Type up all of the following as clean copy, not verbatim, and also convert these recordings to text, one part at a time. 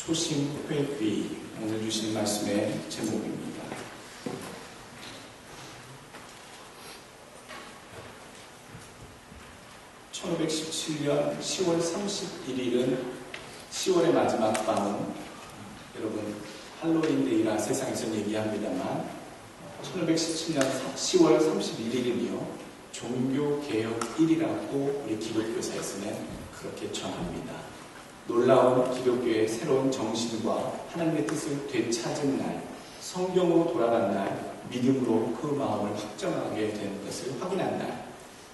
초심회귀, 오늘 주신 말씀의 제목입니다. (1517년 10월 31일은 10월의 마지막 밤은 여러분 할로윈데이라 세상에서 얘기합니다만 1517년 10월 31일은요 종교개혁일이라고 우리 기독교사에서는 그렇게 전합니다. 놀라운 기독교의 새로운 정신과 하나님의 뜻을 되찾은 날, 성경으로 돌아간 날, 믿음으로 그 마음을 확정하게 된 것을 확인한 날,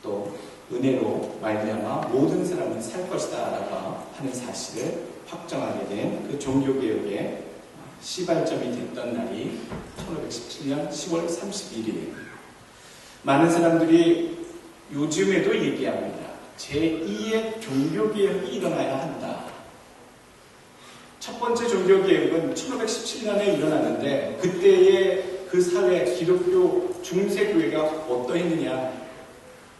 또 은혜로 말미암아 모든 사람은 살 것이다 라고 하는 사실을 확정하게 된 그 종교개혁의 시발점이 됐던 날이 1517년 10월 31일. 많은 사람들이 요즘에도 얘기합니다. 제2의 종교개혁이 일어나야 한다. 첫 번째 종교개혁은 1517년에 일어나는데 그때의 그 사회, 기독교 중세교회가 어떠했느냐.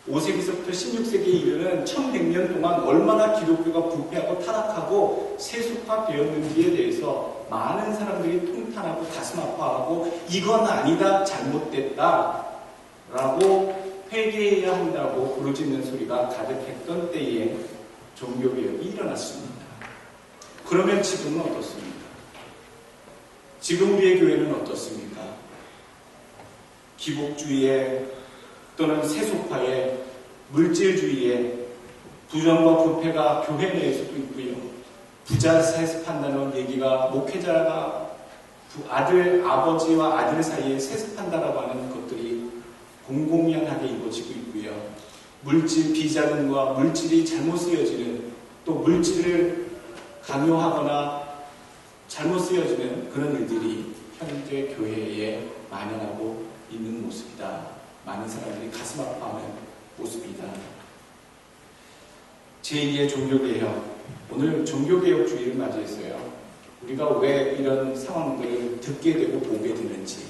5세기서부터 16세기에 이르는 1100년 동안 얼마나 기독교가 부패하고 타락하고 세속화되었는지에 대해서 많은 사람들이 통탄하고 가슴 아파하고 이건 아니다, 잘못됐다 라고 회개해야 한다고 부르짖는 소리가 가득했던 때에 종교개혁이 일어났습니다. 그러면 지금은 어떻습니까? 지금 우리의 교회는 어떻습니까? 기복주의에 또는 세속화에 물질주의에 부정과 부패가 교회 내에서도 있고요. 부자 세습한다는 얘기가 목회자가 아버지와 아들 사이에 세습한다라고 하는 것들이 공공연하게 이루어지고 있고요. 물질 비자금과 물질이 잘못 쓰여지는 또 물질을 강요하거나 잘못 쓰여지는 그런 일들이 현재 교회에 만연하고 있는 모습이다. 많은 사람들이 가슴 아파하는 모습이다. 제2의 종교개혁. 오늘 종교개혁주의를 맞이했어요. 우리가 왜 이런 상황들을 듣게 되고 보게 되는지,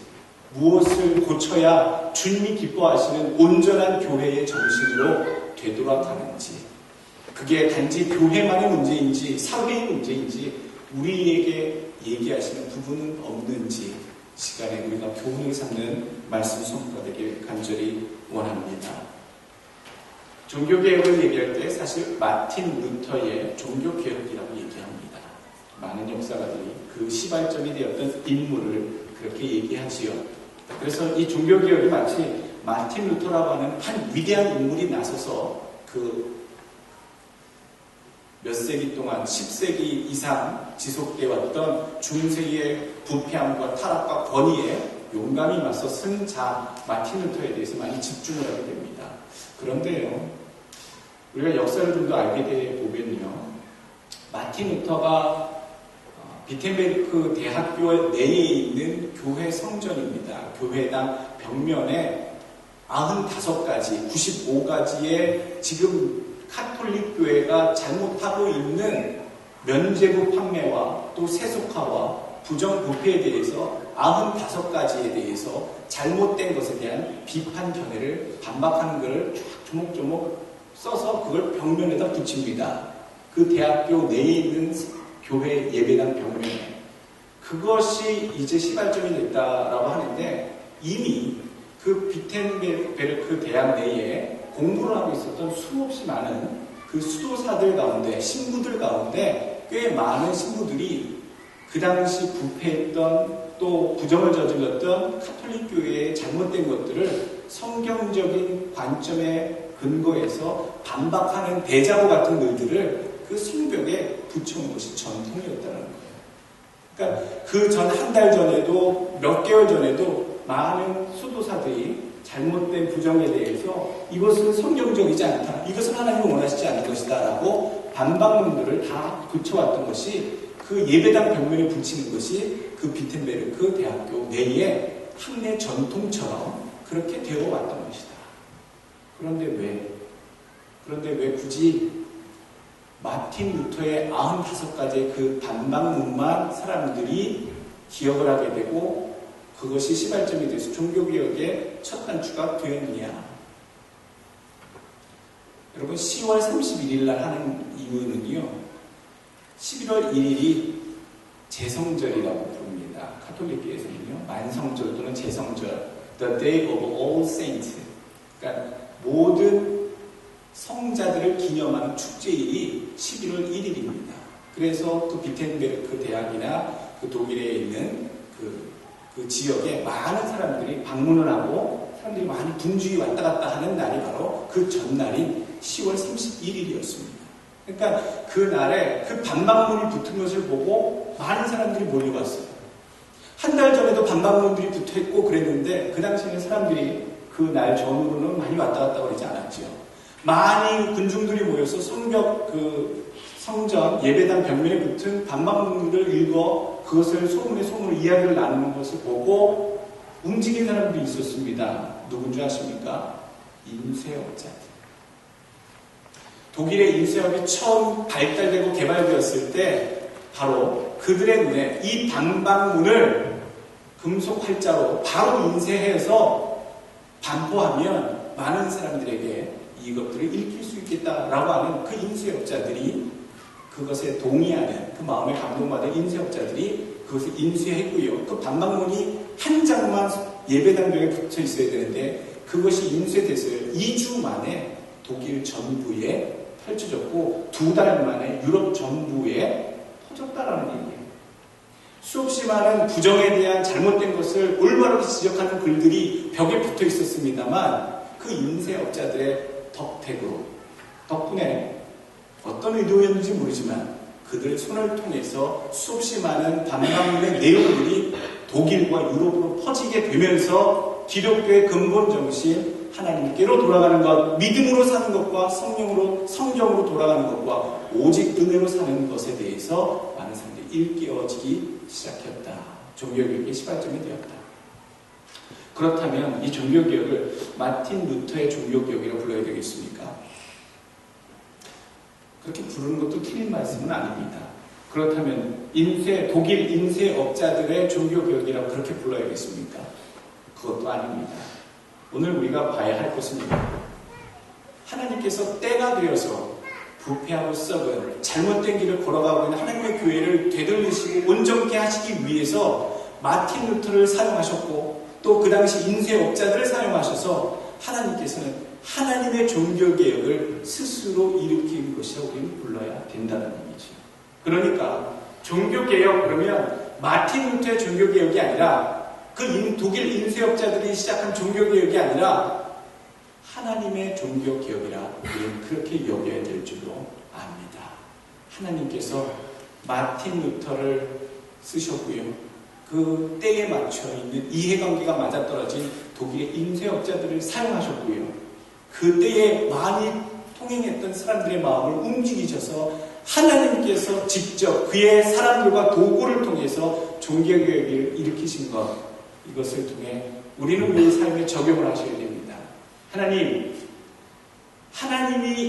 무엇을 고쳐야 주님이 기뻐하시는 온전한 교회의 정신으로 되돌아가는지, 그게 단지 교회만의 문제인지 사회의 문제인지 우리에게 얘기하시는 부분은 없는지 시간에 우리가 교훈을 삼는 말씀 선포가 되길 간절히 원합니다. 종교개혁을 얘기할 때 사실 마틴 루터의 종교개혁이라고 얘기합니다. 많은 역사가들이 그 시발점이 되었던 인물을 그렇게 얘기하지요. 그래서 이 종교개혁이 마치 마틴 루터라고 하는 한 위대한 인물이 나서서 그 몇 세기 동안 10세기 이상 지속되어 왔던 중세의 부패함과 타락과 권위에 용감히 맞서 쓴 자 마틴 루터에 대해서 많이 집중을 하게 됩니다. 그런데요, 우리가 역사를 좀 더 알게 돼 보면요, 마틴 루터가 비텐베르크 대학교 내에 있는 교회 성전입니다. 교회당 벽면에 95가지, 95가지의 지금 카톨릭 교회가 잘못하고 있는 면죄부 판매와 또 세속화와 부정부패에 대해서 95가지에 대해서 잘못된 것에 대한 비판 견해를 반박하는 것을 조목조목 써서 그걸 벽면에다 붙입니다. 그 대학교 내에 있는 교회 예배당 벽면에. 그것이 이제 시발점이 됐다라고 하는데 이미 그 비텐베르크 대학 내에 공부를 하고 있었던 수없이 많은 그 수도사들 가운데, 신부들 가운데 꽤 많은 신부들이 그 당시 부패했던 또 부정을 저질렀던 카톨릭 교회의 잘못된 것들을 성경적인 관점에 근거해서 반박하는 대자보 같은 글들을 그 성벽에 붙여놓은 것이 전통이었다는 거예요. 그러니까 그 전 한 달 전에도 몇 개월 전에도 많은 수도사들이 잘못된 부정에 대해서 이것은 성경적이지 않다, 이것은 하나님이 원하시지 않는 것이다 라고 반박문들을 다 붙여왔던 것이 그 예배당 벽면에 붙이는 것이 그 비텐베르크 대학교 내의 학내 전통처럼 그렇게 되어 왔던 것이다. 그런데 왜 굳이 마틴 루터의 95가지의 그 반박문만 사람들이 기억을 하게 되고 그것이 시발점이 돼서 종교개혁의 첫 단추가 되었느냐. 여러분 10월 31일 날 하는 이유는요, 11월 1일이 제성절이라고 부릅니다. 가톨릭계에서는요, 만성절 또는 제성절, The Day of All Saints. 그러니까 모든 성자들을 기념하는 축제일이 11월 1일입니다. 그래서 그 비텐베르크 대학이나 그 독일에 있는 그 지역에 많은 사람들이 방문을 하고 사람들이 많이 분주히 왔다 갔다 하는 날이 바로 그 전날인 10월 31일이었습니다. 그러니까 그 날에 그 반박문이 붙은 것을 보고 많은 사람들이 몰려왔어요. 한 달 전에도 반박문들이 붙어 있고 그랬는데 그 당시에는 사람들이 그 날 전후로는 많이 왔다 갔다 그러지 않았죠. 많이 군중들이 모여서 성전 예배당 벽면에 붙은 반박문들을 읽어 그것을 소문에 소문으로 이야기를 나누는 것을 보고 움직인 사람들이 있었습니다. 누군지 아십니까? 인쇄업자들. 독일의 인쇄업이 처음 발달되고 개발되었을 때 바로 그들의 눈에 이 반박문을 금속 활자로 바로 인쇄해서 반포하면 많은 사람들에게 이것들을 읽힐 수 있겠다라고 하는 그 인쇄업자들이 그것에 동의하는 그 마음에 감동받은 인쇄업자들이 그것을 인쇄했고요. 그 반박문이 한 장만 예배당 벽에 붙여 있어야 되는데 그것이 인쇄돼서 2주 만에 독일 전부에 펼쳐졌고 2달 만에 유럽 전부에 퍼졌다라는 얘기예요. 수없이 많은 부정에 대한 잘못된 것을 올바르게 지적하는 글들이 벽에 붙어 있었습니다만 그 인쇄업자들의 덕분에 어떤 의도였는지 모르지만 그들의 손을 통해서 수없이 많은 반박문의 내용들이 독일과 유럽으로 퍼지게 되면서 기독교의 근본 정신 하나님께로 돌아가는 것, 믿음으로 사는 것과 성경으로 돌아가는 것과 오직 은혜로 사는 것에 대해서 많은 사람들이 일깨워지기 시작했다. 종교개혁의 시발점이 되었다. 그렇다면 이 종교개혁을 마틴 루터의 종교개혁이라고 불러야 되겠습니까? 그렇게 부르는 것도 틀린 말씀은 아닙니다. 그렇다면 독일 인쇄업자들의 종교개혁이라고 그렇게 불러야겠습니까? 그것도 아닙니다. 오늘 우리가 봐야 할 것은 하나님께서 때가 되어서 부패하고 썩은 잘못된 길을 걸어가고 있는 하나님의 교회를 되돌리시고 온전케 하시기 위해서 마틴 루터를 사용하셨고 또 그 당시 인쇄업자들을 사용하셔서 하나님께서는 하나님의 종교개혁을 스스로 일으키는 것이라고 우리는 불러야 된다는 얘기죠. 그러니까 종교개혁 그러면 마틴 루터의 종교개혁이 아니라 그 독일 인쇄업자들이 시작한 종교개혁이 아니라 하나님의 종교개혁이라 우리는 그렇게 여겨야 될 줄로 압니다. 하나님께서 마틴 루터를 쓰셨고요. 그 때에 맞춰 있는 이해관계가 맞아떨어진 독일의 인쇄업자들을 사용하셨고요. 그 때에 많이 통행했던 사람들의 마음을 움직이셔서 하나님께서 직접 그의 사람들과 도구를 통해서 종교개혁을 일으키신 것, 이것을 통해 우리는 우리 삶에 적용을 하셔야 됩니다. 하나님이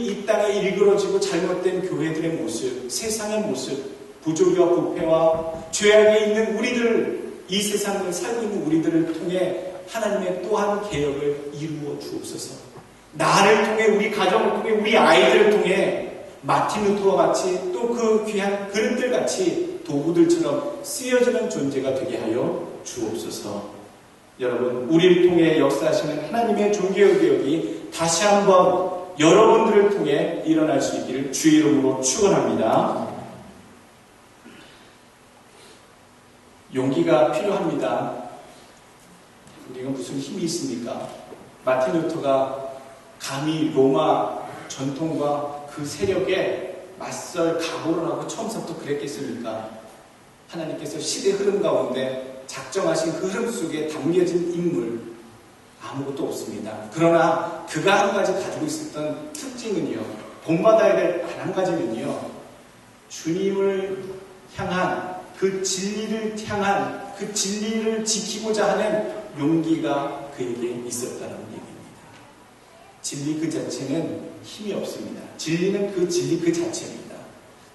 이 땅에 일그러지고 잘못된 교회들의 모습, 세상의 모습, 부조리와 부패와 죄악에 있는 우리들, 이 세상을 살고 있는 우리들을 통해 하나님의 또한 개혁을 이루어 주옵소서. 나를 통해, 우리 가정을 통해, 우리 아이들을 통해 마틴 루터와 같이 또 그 귀한 그릇들 같이 도구들처럼 쓰여지는 존재가 되게 하여 주옵소서. 여러분, 우리를 통해 역사하시는 하나님의 종교개혁이 다시 한번 여러분들을 통해 일어날 수 있기를 주의 이름으로 축원합니다. 용기가 필요합니다. 우리가 무슨 힘이 있습니까? 마틴 루터가 감히 로마 전통과 그 세력에 맞설 각오를 하고 처음부터 그랬겠습니까? 하나님께서 시대 흐름 가운데 작정하신 그 흐름 속에 담겨진 인물 아무것도 없습니다. 그러나 그가 한 가지 가지고 있었던 특징은요, 본받아야 될 단 한 가지는요, 주님을 향한 그 진리를 향한 그 진리를 지키고자 하는 용기가 그에게 있었다는 얘기입니다. 진리 그 자체는 힘이 없습니다. 진리는 그 진리 그 자체입니다.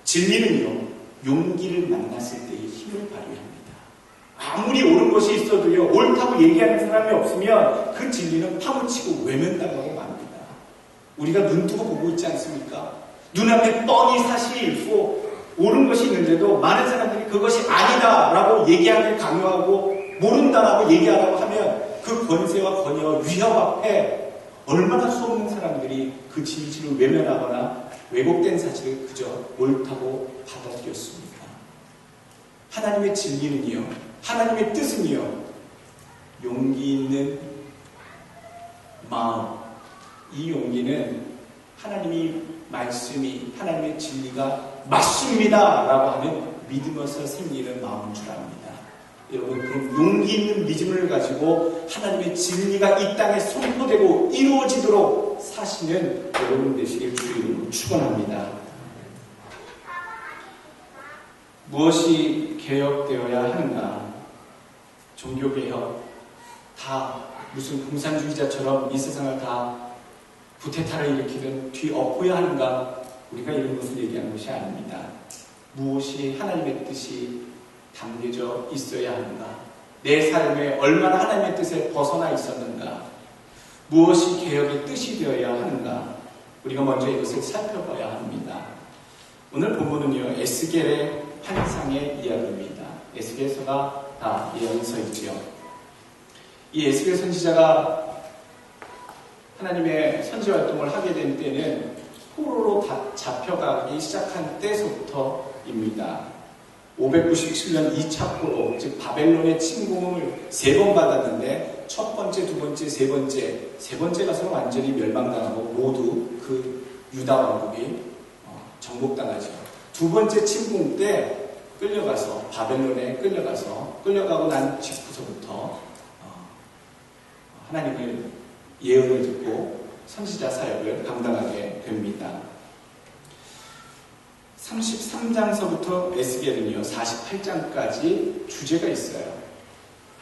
진리는요, 용기를 만났을 때의 힘을 발휘합니다. 아무리 옳은 것이 있어도요, 옳다고 얘기하는 사람이 없으면 그 진리는 파묻히고 외면당하고 맙니다. 우리가 눈 뜨고 보고 있지 않습니까? 눈앞에 뻔히 사실이 있고 옳은 것이 있는데도 많은 사람들이 그것이 아니다라고 얘기하길 강요하고 모른다라고 얘기하라고 하면 그 권세와 권위와 위협 앞에 얼마나 수없는 사람들이 그 진실을 외면하거나 왜곡된 사실을 그저 옳다고 받아들였습니까? 하나님의 진리는요, 하나님의 뜻은요, 용기 있는 마음, 이 용기는 하나님이 말씀이, 하나님의 진리가 맞습니다 라고 하는 믿음에서 생기는 마음인 줄 압니다. 여러분, 그 용기 있는 믿음을 가지고 하나님의 진리가 이 땅에 선포되고 이루어지도록 사시는 여러분 되시길 주의 이름으로 축원합니다. 무엇이 개혁되어야 하는가? 종교개혁, 다 무슨 공산주의자처럼 이 세상을 다 구테타를 일으키든 뒤엎어야 하는가? 우리가 이런 것을 얘기하는 것이 아닙니다. 무엇이 하나님의 뜻이 담겨져 있어야 하는가? 내 삶에 얼마나 하나님의 뜻에 벗어나 있었는가? 무엇이 개혁의 뜻이 되어야 하는가? 우리가 먼저 이것을 살펴봐야 합니다. 오늘 본문은요, 에스겔의 환상의 이야기입니다. 에스겔서가 다 예언이 서 있지요. 이 에스겔 선지자가 하나님의 선지 활동을 하게 된 때는 포로로 잡혀가기 시작한 때서부터입니다. 597년 2차 포로, 즉 바벨론의 침공을 3번 받았는데 첫 번째, 두 번째, 세 번째 가서는 완전히 멸망당하고 모두 그 유다 왕국이 정복당하죠. 두 번째 침공 때 끌려가서 바벨론에 끌려가고 난 직후서부터 하나님의 예언을 듣고 선지자 사역을 감당하게 됩니다. 33장서부터 에스겔은요, 48장까지 주제가 있어요.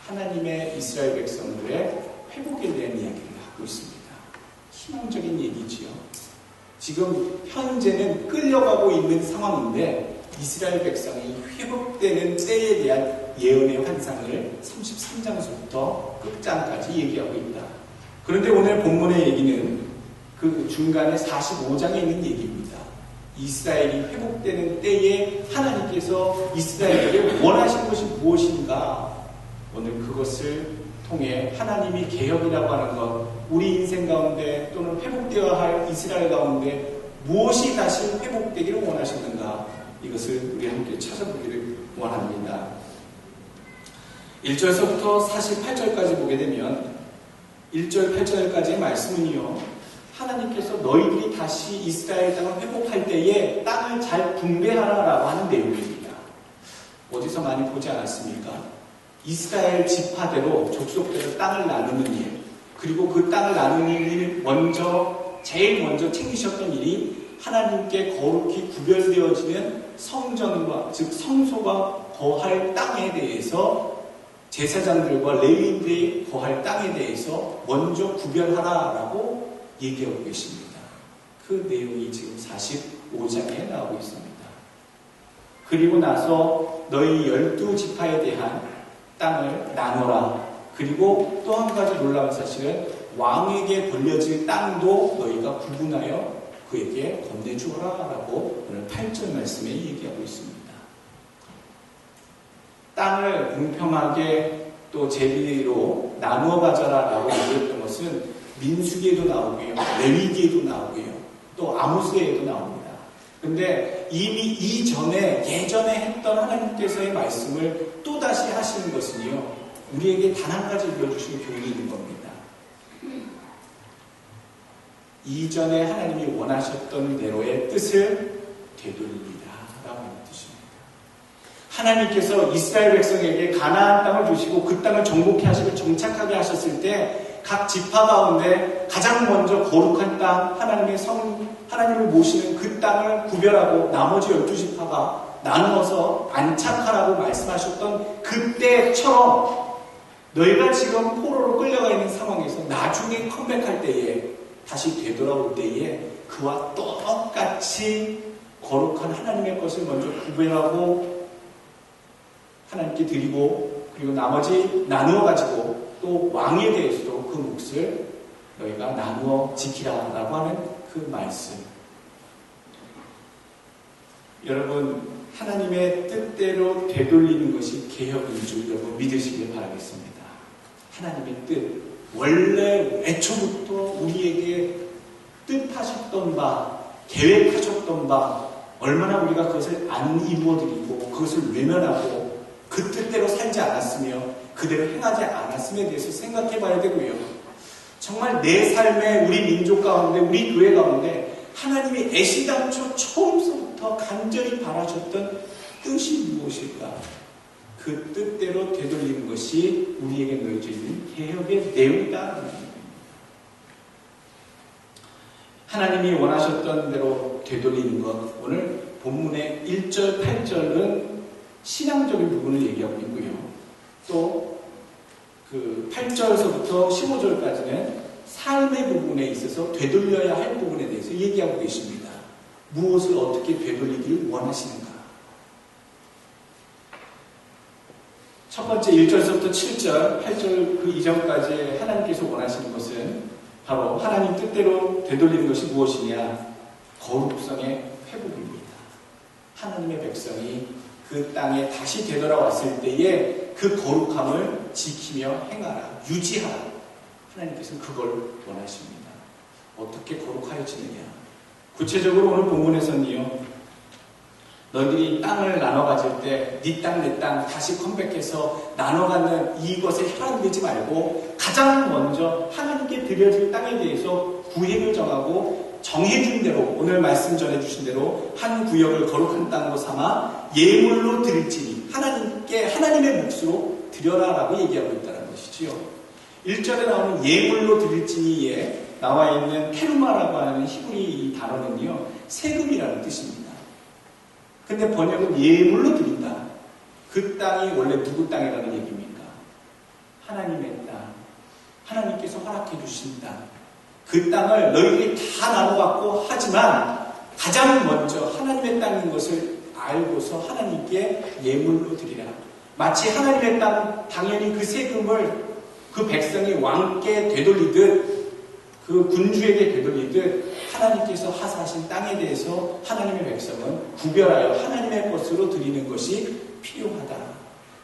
하나님의 이스라엘 백성들의 회복에 대한 이야기를 하고 있습니다. 희망적인 얘기지요. 지금 현재는 끌려가고 있는 상황인데 이스라엘 백성이 회복되는 때에 대한 예언의 환상을 33장서부터 끝장까지 얘기하고 있다. 그런데 오늘 본문의 얘기는 그 중간에 45장에 있는 얘기입니다. 이스라엘이 회복되는 때에 하나님께서 이스라엘에게 원하신 것이 무엇인가? 오늘 그것을 통해 하나님이 개혁이라고 하는 것, 우리 인생 가운데 또는 회복되어야 할 이스라엘 가운데 무엇이 다시 회복되기를 원하시는가? 이것을 우리 함께 찾아보기를 원합니다. 1절서부터 48절까지 보게 되면 1절, 8절까지의 말씀은요, 하나님께서 너희들이 다시 이스라엘 땅을 회복할 때에 땅을 잘 분배하라라고 하는 내용입니다. 어디서 많이 보지 않았습니까? 이스라엘 지파대로, 족속대로 땅을 나누는 일, 그리고 그 땅을 나누는 일 제일 먼저 챙기셨던 일이 하나님께 거룩히 구별되어지는 성전과, 즉 성소가 거할 땅에 대해서 제사장들과 레위인들이 거할 땅에 대해서 먼저 구별하라라고 얘기하고 계십니다. 그 내용이 지금 45장에 나오고 있습니다. 그리고 나서 너희 12지파에 대한 땅을 나눠라. 그리고 또 한 가지 놀라운 사실은 왕에게 벌려질 땅도 너희가 구분하여 그에게 건네주어라 라고 오늘 8절 말씀에 얘기하고 있습니다. 땅을 공평하게 또 제비로 나누어 가져라 라고 얘기했던 것은 민수기에도 나오고요, 레위기에도 나오고요, 또 아모스에도 나옵니다. 그런데 이미 예전에 했던 하나님께서의 말씀을 또다시 하시는 것은요, 우리에게 단 한 가지 일러주시는 교훈이 있는 겁니다. 이전에 하나님이 원하셨던 대로의 뜻을 되돌립니다 라고 하는 뜻입니다. 하나님께서 이스라엘 백성에게 가나안 땅을 주시고 그 땅을 정복해 하시고 정착하게 하셨을 때 각 지파 가운데 가장 먼저 거룩한 땅, 하나님을 모시는 그 땅을 구별하고 나머지 12지파가 나누어서 안착하라고 말씀하셨던 그때처럼 너희가 지금 포로로 끌려가 있는 상황에서 나중에 컴백할 때에, 다시 되돌아올 때에 그와 똑같이 거룩한 하나님의 것을 먼저 구별하고 하나님께 드리고, 그리고 나머지 나누어 가지고 또 왕에 대해서도 그 몫을 너희가 나누어 지키라라고 하는 그 말씀. 여러분, 하나님의 뜻대로 되돌리는 것이 개혁인 줄 여러분 믿으시길 바라겠습니다. 하나님의 뜻, 원래 애초부터 우리에게 뜻하셨던 바, 계획하셨던 바, 얼마나 우리가 그것을 안 이루어드리고 그것을 외면하고 그 뜻대로 살지 않았으며 그대로 행하지 않았음에 대해서 생각해 봐야 되고요. 정말 내 삶에 우리 민족 가운데, 우리 교회 가운데 하나님이 애시당초 처음서부터 간절히 바라셨던 뜻이 무엇일까? 그 뜻대로 되돌리는 것이 우리에게 놓여져 있는 개혁의 내용이다. 하나님이 원하셨던 대로 되돌리는 것, 오늘 본문의 1절, 8절은 신앙적인 부분을 얘기하고 있고요. 또 그 8절에서부터 15절까지는 삶의 부분에 있어서 되돌려야 할 부분에 대해서 얘기하고 계십니다. 무엇을 어떻게 되돌리기를 원하시는가? 첫 번째 1절에서부터 7절, 8절 그 이전까지 하나님께서 원하시는 것은 바로 하나님 뜻대로 되돌리는 것이 무엇이냐? 거룩성의 회복입니다. 하나님의 백성이 그 땅에 다시 되돌아왔을 때에 그 거룩함을 지키며 행하라, 유지하라. 하나님께서는 그걸 원하십니다. 어떻게 거룩하여지느냐? 구체적으로 오늘 본문에서는요, 너희들이 땅을 나눠 가질 때 네 땅 내 땅 다시 컴백해서 나눠 갖는 이것에 혈안되지 말고 가장 먼저 하나님께 드려질 땅에 대해서 구획을 정하고 정해준 대로, 오늘 말씀 전해주신 대로 한 구역을 거룩한 땅으로 삼아 예물로 드릴지니 하나님께 하나님의 몫으로 드려라라고 얘기하고 있다는 것이지요. 1절에 나오는 예물로 드릴지니에 나와 있는 테루마라고 하는 히브리 단어는요, 세금이라는 뜻입니다. 근데 번역은 예물로 드린다. 그 땅이 원래 누구 땅이라는 얘기입니까? 하나님의 땅. 하나님께서 허락해 주신 땅. 그 땅을 너희들이 다 나눠 갖고 하지만 가장 먼저 하나님의 땅인 것을 알고서 하나님께 예물로 드리라. 마치 하나님의 땅, 당연히 그 세금을 그 백성이 왕께 되돌리듯, 그 군주에게 되돌리듯 하나님께서 하사하신 땅에 대해서 하나님의 백성은 구별하여 하나님의 것으로 드리는 것이 필요하다.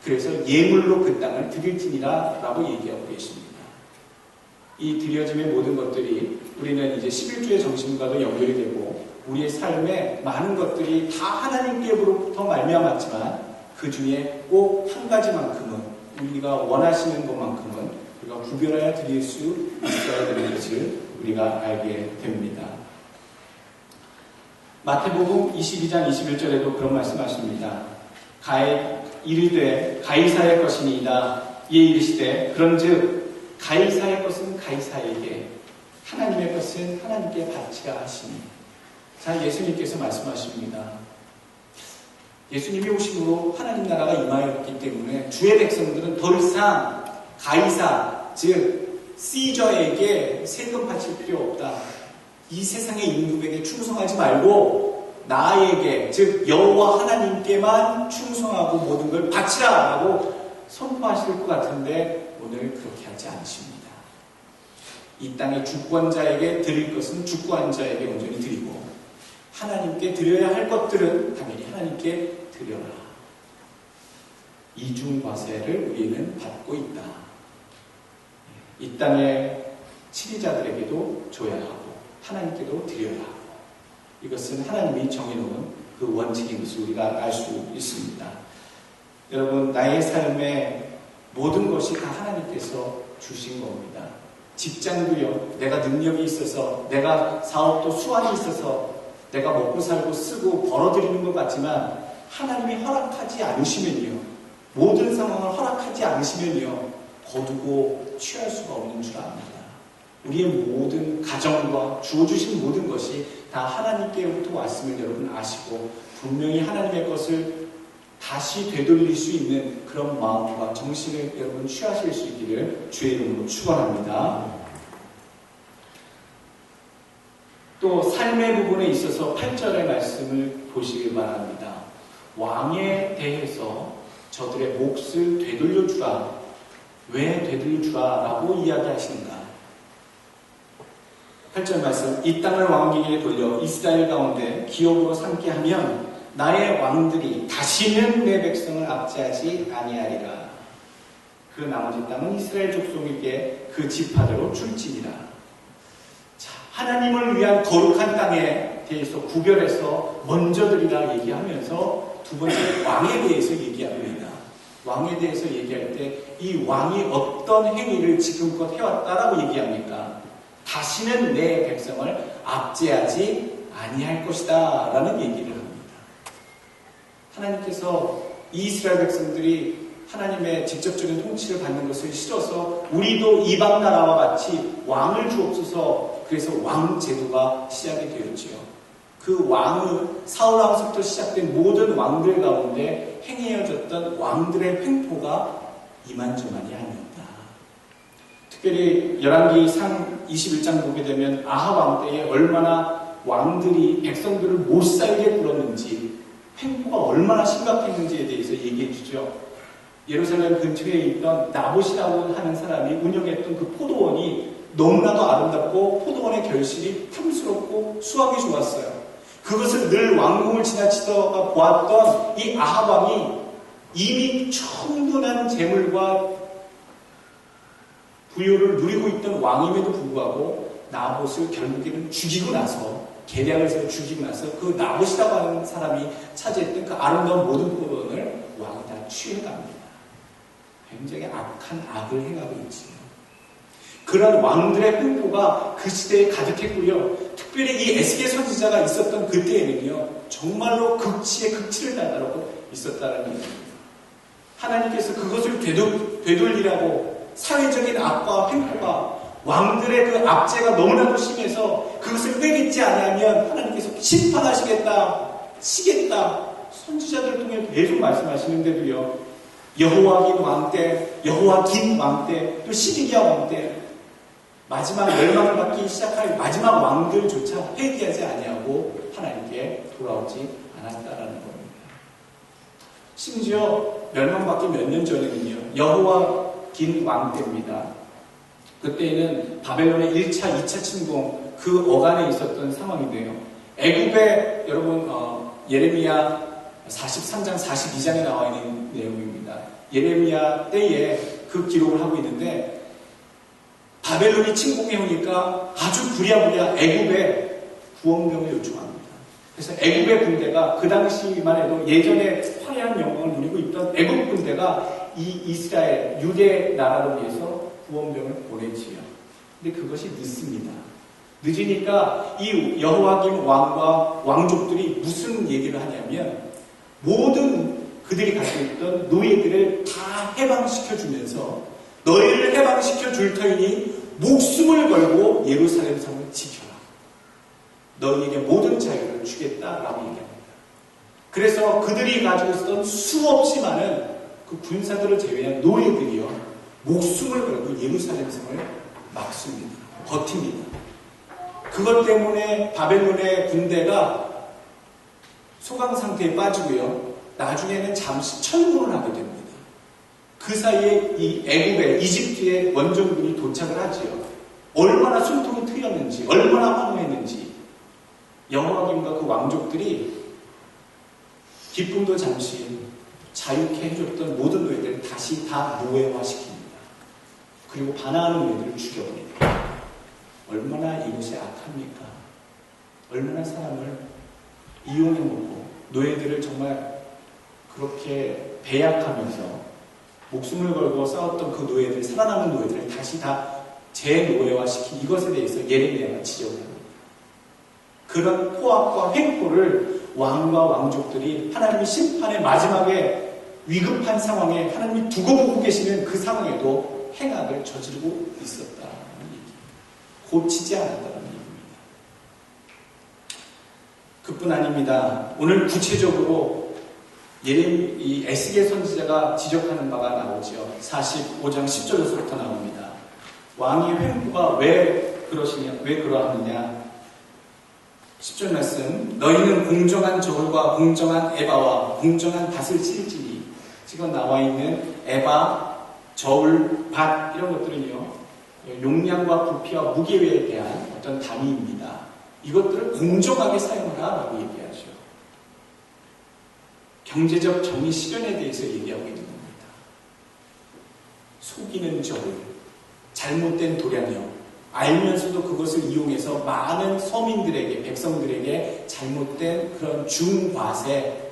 그래서 예물로 그 땅을 드릴지니라 라고 얘기하고 계십니다. 이 드려짐의 모든 것들이 우리는 이제 11주의 정신과도 연결이 되고 우리의 삶에 많은 것들이 다 하나님께로부터 말미암았지만 그 중에 꼭 한 가지만큼은 우리가 원하시는 것만큼은 우리가 구별하여 드릴 수 있어야 되는 것을 우리가 알게 됩니다. 마태복음 22장 21절에도 그런 말씀하십니다. 이르되 가이사의 것이니이다. 이에 이르시되 그런즉 가이사의 것은 가이사에게, 하나님의 것은 하나님께 바치라 하시니. 자, 예수님께서 말씀하십니다. 예수님이 오심으로 하나님 나라가 임하였기 때문에 주의 백성들은 더 이상 가이사, 즉 시저에게 세금 바칠 필요 없다. 이 세상의 임금에게 충성하지 말고 나에게, 즉 여호와 하나님께만 충성하고 모든 걸 바치라라고 선포하실 것 같은데 오늘 그렇게 하지 않으십니다. 이 땅의 주권자에게 드릴 것은 주권자에게 온전히 드리고 하나님께 드려야 할 것들은 당연히 하나님께 드려라. 이중과세를 우리는 받고 있다. 이 땅의 치리자들에게도 줘야 하고 하나님께도 드려야 하고, 이것은 하나님이 정해놓은 그 원칙인 것을 우리가 알 수 있습니다. 여러분, 나의 삶에 모든 것이 다 하나님께서 주신 겁니다. 직장도요, 내가 능력이 있어서, 내가 사업도 수완이 있어서 내가 먹고 살고 쓰고 벌어들이는 것 같지만 하나님이 허락하지 않으시면요, 모든 상황을 허락하지 않으시면요, 거두고 취할 수가 없는 줄 압니다. 우리의 모든 가정과 주어주신 모든 것이 다 하나님께로부터 왔음을 여러분 아시고 분명히 하나님의 것을 다시 되돌릴 수 있는 그런 마음과 정신을 여러분 취하실 수 있기를 주의 이름으로 축원합니다. 또 삶의 부분에 있어서 8절의 말씀을 보시길 바랍니다. 왕에 대해서 저들의 몫을 되돌려주라. 왜 되돌려주라? 라고 이야기하시는가? 8절 말씀, 이 땅을 왕에게 돌려 이스라엘 가운데 기업으로 삼게 하면 나의 왕들이 다시는 내 백성을 압제하지 아니하리라. 그 나머지 땅은 이스라엘 족속에게 그 지파대로 줄지니라. 자, 하나님을 위한 거룩한 땅에 대해서 구별해서 먼저들이라 얘기하면서 두 번째 왕에 대해서 얘기합니다. 왕에 대해서 얘기할 때 이 왕이 어떤 행위를 지금껏 해왔다라고 얘기합니까? 다시는 내 백성을 압제하지 아니할 것이다 라는 얘기를 합니다. 하나님께서 이스라엘 백성들이 하나님의 직접적인 통치를 받는 것을 싫어서 우리도 이방 나라와 같이 왕을 주옵소서. 그래서 왕 제도가 시작이 되었지요. 그 왕의 사울 왕부터 시작된 모든 왕들 가운데 행해졌던 왕들의 횡포가 이만저만이 아니었다. 특별히 열왕기상 21장 보게 되면 아합 왕 때에 얼마나 왕들이 백성들을 못 살게 굴었는지, 횡포가 얼마나 심각했는지에 대해서 얘기해 주죠. 예루살렘 근처에 있던 나봇이라고 하는 사람이 운영했던 그 포도원이 너무나도 아름답고 포도원의 결실이 탐스럽고 수확이 좋았어요. 그것을 늘 왕궁을 지나치다가 보았던 이 아합 왕이 이미 충분한 재물과 부유를 누리고 있던 왕임에도 불구하고 나봇을 결국에는 죽이고 나서, 계략을 세워 죽이고 나서 그 나봇이라고 하는 사람이 차지했던 그 아름다운 모든 포도원을 왕이 다 취해갑니다. 굉장히 악한 악을 행하고 있지요. 그런 왕들의 횡포가 그 시대에 가득했고요. 특별히 이 에스겔 선지자가 있었던 그때에는요, 정말로 극치에 극치를 달하고 있었다는 얘기입니다. 하나님께서 그것을 되돌리라고 사회적인 악과 횡포가, 왕들의 그 압제가 너무나도 심해서 그것을 빼겠지 않으면 하나님께서 심판하시겠다, 치겠다, 선지자들을 통해 계속 말씀하시는데도요, 여호와긴 왕 때, 여호와긴 왕 때, 또 시드기야 왕 때, 마지막 멸망을 받기 시작할 마지막 왕들조차 회개하지 아니하고 하나님께 돌아오지 않았다라는 겁니다. 심지어 멸망받기 몇 년 전에는요, 여호와긴 왕 때입니다. 그때에는 바벨론의 1차, 2차 침공 그 어간에 있었던 상황인데요. 애굽에 여러분 예레미야 43장, 42장에 나와 있는 내용입니다. 예레미야 때에 그 기록을 하고 있는데 바벨론이 침공해 오니까 아주 부랴부랴 애굽에 구원병을 요청합니다. 그래서 애굽의 군대가 그 당시만 해도 예전에 화려한 영광을 누리고 있던 애굽 군대가 이 이스라엘, 유대 나라를 위해서 구원병을 보내지요. 근데 그것이 늦습니다. 늦으니까 이 여호와김 왕과 왕족들이 무슨 얘기를 하냐면 모든 그들이 갖고 있던 노예들을 다 해방시켜주면서 너희를 해방시켜 줄 터이니 목숨을 걸고 예루살렘 성을 지켜라. 너희에게 모든 자유를 주겠다라고 얘기합니다. 그래서 그들이 가지고 있었던 수없이 많은 그 군사들을 제외한 노예들이요, 목숨을 걸고 예루살렘 성을 막습니다. 버팁니다. 그것 때문에 바벨론의 군대가 소강 상태에 빠지고요, 나중에는 잠시 철군을 하게 됩니다. 그 사이에 이 애굽의 이집트의 원정군이 도착을 하지요. 얼마나 숨통이 트였는지, 얼마나 환호했는지, 여호와김과 그 왕족들이 기쁨도 잠시 자유케 해줬던 모든 노예들을 다시 다 노예화시킵니다. 그리고 반항하는 노예들을 죽여버립니다. 얼마나 이것이 악합니까? 얼마나 사람을 이용해먹고 노예들을 정말 그렇게 배약하면서 목숨을 걸고 싸웠던 그 노예들, 살아남은 노예들을 다시 다 재노예화시킨 이것에 대해서 예레미야가 지적을 합니다. 그런 포악과 횡포를 왕과 왕족들이 하나님의 심판의 마지막에 위급한 상황에 하나님이 두고 보고 계시는 그 상황에도 행악을 저지르고 있었다는 얘기입니다. 고치지 않았다는 얘기입니다. 그뿐 아닙니다. 오늘 구체적으로 이 에스겔 선지자가 지적하는 바가 나오죠. 45장 10절에서부터 나옵니다. 왕의 횡포가 왜 그러하느냐? 10절 말씀, 너희는 공정한 저울과 공정한 에바와 공정한 밭을 칠지니. 지금 나와 있는 에바, 저울, 밭 이런 것들은요, 용량과 부피와 무게에 대한 어떤 단위입니다. 이것들을 공정하게 사용하라라고 얘기하죠. 경제적 정의 실현에 대해서 얘기하고 있는 겁니다. 속이는 저울, 잘못된 도량력, 알면서도 그것을 이용해서 많은 서민들에게, 백성들에게 잘못된 그런 중과세,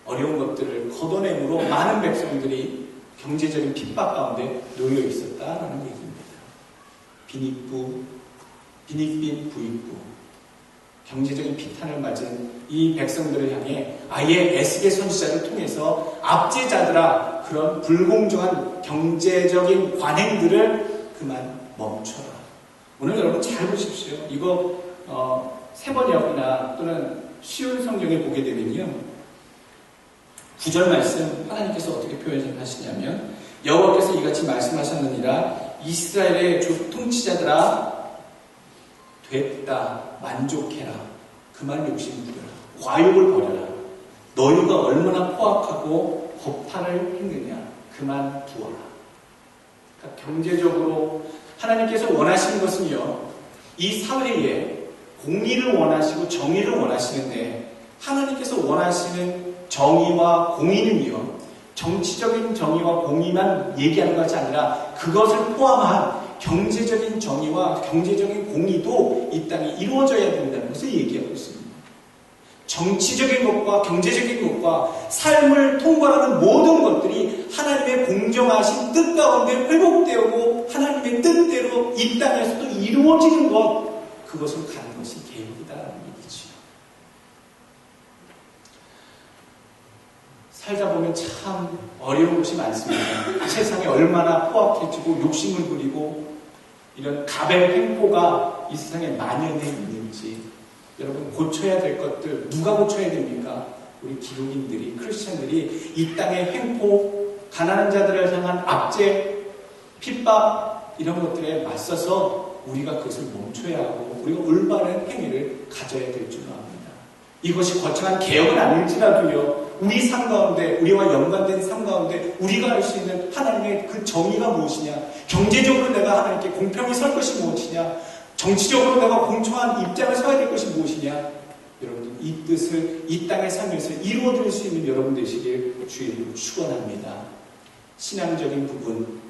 어려운 것들을 걷어내므로 많은 백성들이 경제적인 핍박 가운데 놓여 있었다라는 얘기입니다. 빈익빈 부익부, 경제적인 피탄을 맞은 이 백성들을 향해 아예 에스겔 선지자를 통해서 압제자들아, 그런 불공정한 경제적인 관행들을 그만 멈춰라. 오늘 여러분 잘 보십시오. 이거 세번역이나 또는 쉬운 성경에 보게 되면요, 9절 말씀 하나님께서 어떻게 표현하시냐면, 여호와께서 이같이 말씀하셨느니라, 이스라엘의 통치자들아 됐다, 만족해라, 그만 욕심 부려라, 과욕을 버려라, 너희가 얼마나 포악하고 거탈을 했느냐, 그만 두어라. 그러니까 경제적으로 하나님께서 원하시는 것은요, 이 사회에 공의를 원하시고 정의를 원하시는데, 하나님께서 원하시는 정의와 공의는요, 정치적인 정의와 공의만 얘기하는 것이 아니라 그것을 포함한 경제적인 정의와 경제적인 공의도 이 땅에 이루어져야 된다는 것을 얘기하고 있습니다. 정치적인 것과 경제적인 것과 삶을 통과하는 모든 것들이 하나님의 공정하신 뜻 가운데 회복되고 하나님의 뜻대로 이 땅에서도 이루어지는 것, 그것을 가는 것이 계획이다라는 얘기죠. 살다 보면 참 어려운 것이 많습니다. 세상에 얼마나 포악해지고 욕심을 부리고 이런 가벨 횡포가 이 세상에 만연해 있는지, 여러분 고쳐야 될 것들 누가 고쳐야 됩니까? 우리 기독인들이, 크리스천들이 이 땅의 횡포, 가난한 자들을 향한 압제, 핍박 이런 것들에 맞서서 우리가 그것을 멈춰야 하고 우리가 올바른 행위를 가져야 될 줄 압니다. 이것이 거창한 개혁은 아닐지라도요, 우리 삶 가운데, 우리와 연관된 삶 가운데 우리가 할 수 있는 하나님의 그 정의가 무엇이냐, 경제적으로 내가 하나님께 공평히 설 것이 무엇이냐, 정치적으로 내가 공평한 입장을 서야 될 것이 무엇이냐, 여러분들 이 뜻을 이 땅의 삶에서 이루어드릴 수 있는 여러분 되시길 주의 이름으로 축원합니다. 신앙적인 부분,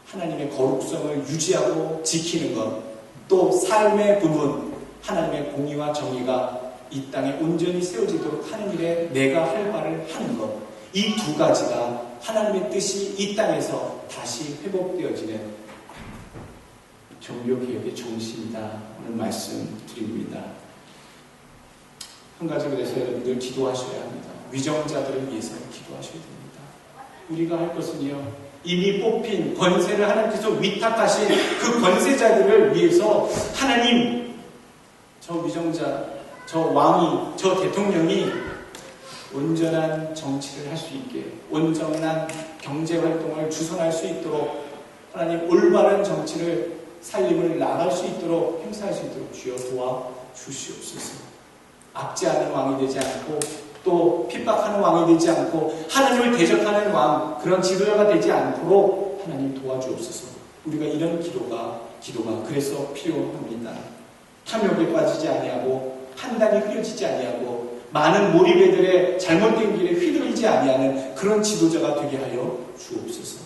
하나님의 거룩성을 유지하고 지키는 것, 또 삶의 부분, 하나님의 공의와 정의가 이 땅에 온전히 세워지도록 하는 일에 내가 할 바를 하는 것, 이 두 가지가 하나님의 뜻이 이 땅에서 다시 회복되어지는 종교개혁의 정신이다, 오늘 말씀드립니다. 한 가지 그래서 여러분들 기도하셔야 합니다. 위정자들을 위해서 기도하셔야 됩니다. 우리가 할 것은요, 이미 뽑힌 권세를 하나님께서 위탁하신 그 권세자들을 위해서 하나님, 저 위정자, 저 왕이, 저 대통령이 온전한 정치를 할 수 있게, 온전한 경제활동을 주선할 수 있도록, 하나님 올바른 정치를, 살림을 나갈 수 있도록, 행사할 수 있도록 주여 도와주시옵소서. 압제하는 왕이 되지 않고 또 핍박하는 왕이 되지 않고 하나님을 대적하는 왕, 그런 지도자가 되지 않도록 하나님 도와주옵소서. 우리가 이런 기도가 그래서 필요합니다. 탐욕에 빠지지 아니하고 판단이 흐려지지 아니하고 많은 몰입애들의 잘못된 길에 휘둘리지 아니하는 그런 지도자가 되게 하여 주옵소서.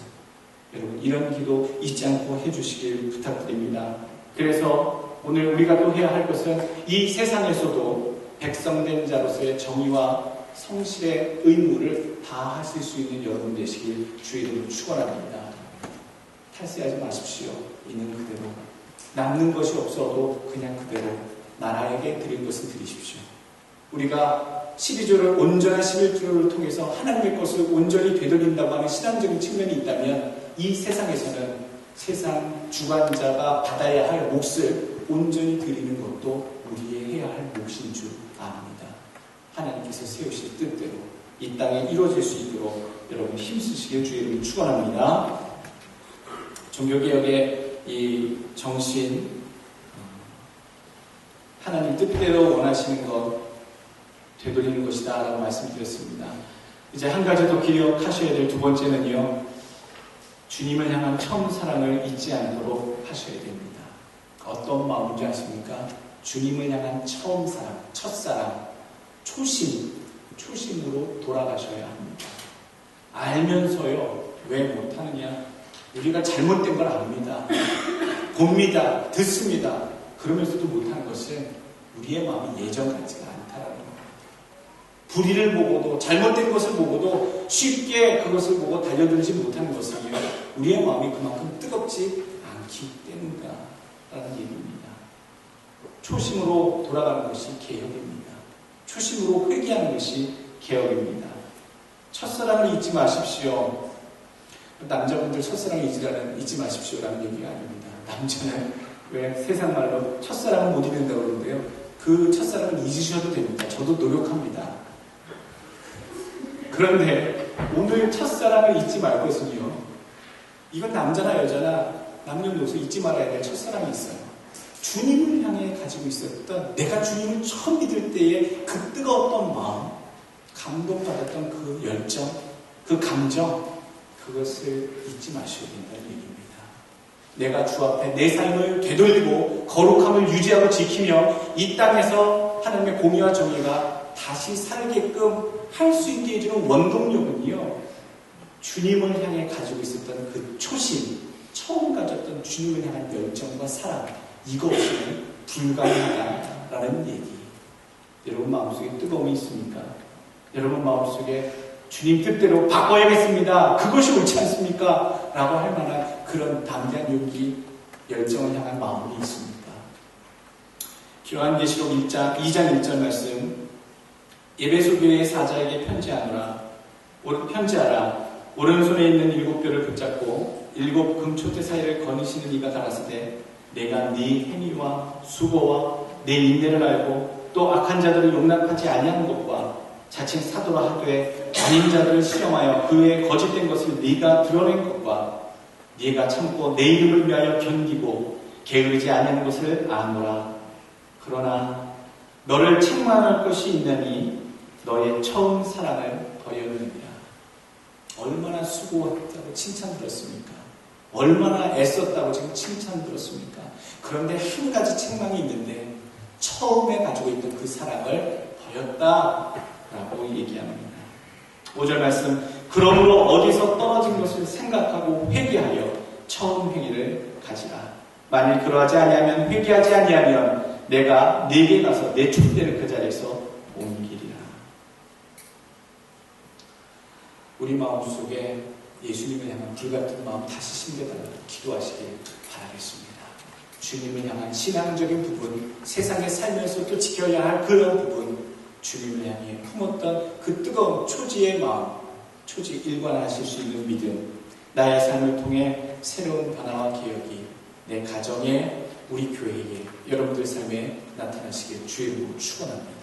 여러분 이런 기도 잊지 않고 해주시길 부탁드립니다. 그래서 오늘 우리가 또 해야 할 것은 이 세상에서도 백성된 자로서의 정의와 성실의 의무를 다하실 수 있는 여러분 되시길 주의 이름으로 축원합니다. 탈세하지 마십시오. 있는 그대로. 남는 것이 없어도 그냥 그대로 나라에게 드릴 것을 드리십시오. 우리가 12조를 온전한 11조를 통해서 하나님의 것을 온전히 되돌린다고 하는 신앙적인 측면이 있다면 이 세상에서는 세상 주관자가 받아야 할 몫을 온전히 드리는 것도 우리의 해야 할 몫인 줄 압니다. 하나님께서 세우실 뜻대로 이 땅에 이루어질 수 있도록 여러분 힘쓰시길 주의 이름으로 축원합니다. 종교개혁의 이 정신, 하나님 뜻대로 원하시는 것 되돌리는 것이다 라고 말씀드렸습니다. 이제 한 가지 더 기억하셔야 될 두 번째는요, 주님을 향한 처음 사랑을 잊지 않도록 하셔야 됩니다. 어떤 마음인지 아십니까? 주님을 향한 처음 사랑, 첫사랑, 초심, 초심으로 돌아가셔야 합니다. 알면서요, 왜 못하느냐? 우리가 잘못된 걸 압니다. 봅니다. 듣습니다. 그러면서도 못하는 것은 우리의 마음이 예전 같지가 않다라는 겁니다. 불의를 보고도, 잘못된 것을 보고도 쉽게 그것을 보고 달려들지 못하는 것은요, 우리의 마음이 그만큼 뜨겁지 않기 때문이다라는 얘기입니다. 초심으로 돌아가는 것이 개혁입니다. 초심으로 회개하는 것이 개혁입니다. 첫사랑을 잊지 마십시오. 남자분들 첫사랑을 잊지 마십시오라는 얘기가 아닙니다. 남자는 왜 세상 말로 첫사랑은 못 잊는다고 그러는데요. 그 첫사랑을 잊으셔도 됩니다. 저도 노력합니다. 그런데 오늘 첫사랑을 잊지 말 것은요, 이건 남자나 여자나 남녀노소 잊지 말아야 될 첫사랑이 있어요. 주님을 향해 가지고 있었던, 내가 주님을 처음 믿을 때의 그 뜨거웠던 마음, 감동받았던 그 열정, 그 감정, 그것을 잊지 마셔야 된다는 얘기입니다. 내가 주 앞에 내 삶을 되돌리고 거룩함을 유지하고 지키며 이 땅에서 하나님의 공의와 정의가 다시 살게끔 할 수 있게 해주는 원동력은요, 주님을 향해 가지고 있었던 그 초심, 처음 가졌던 주님을 향한 열정과 사랑, 이거 없이는 불가능하다라는 얘기. 여러분 마음속에 뜨거움이 있습니까? 여러분 마음속에 주님 뜻대로 바꿔야겠습니다, 그것이 옳지 않습니까? 라고 할 만한 그런 담대한 용기, 열정을 향한 마음이 있습니까? 요한계시록 2장 1절 말씀, 에베소 교회의 사자에게 편지하라. 오른손에 있는 7뼈를 붙잡고 7 금초대 사이를 거니시는 이가 가라사대, 내가 네 행위와 수고와 내 인내를 알고 또 악한 자들을 용납하지 아니하는 것과 자칭 사도라 하되 아닌 자들을 시험하여 그 외에 거짓된 것을 네가 드러낸 것과 네가 참고 내 이름을 위하여 견디고 게으르지 아니하는 것을 아노라. 그러나 너를 책망할 것이 있나니 너의 처음 사랑을 버렸느니라. 얼마나 수고했다고 칭찬 들었습니까? 얼마나 애썼다고 지금 칭찬 들었습니까? 그런데 한 가지 책망이 있는데, 처음에 가지고 있던 그 사랑을 버렸다라고 얘기합니다. 5절 말씀, 그러므로 어디서 떨어진 것을 생각하고 회개하여 처음 행위를 가지라. 만일 그러하지 아니하면, 회개하지 아니하면 내가 네게 가서 내 촛대를 그 자리에서 옮기리라. 우리 마음속에 예수님을 향한 불같은 마음 다시 심겨달라고 기도하시길 바라겠습니다. 주님을 향한 신앙적인 부분, 세상에 살면서 또 지켜야 할 그런 부분, 주님을 향해 품었던 그 뜨거운 초지의 마음, 초지 일관하실 수 있는 믿음, 나의 삶을 통해 새로운 변화와 개혁이 내 가정에, 우리 교회에, 여러분들 삶에 나타나시길 주의 이름으로 축원합니다.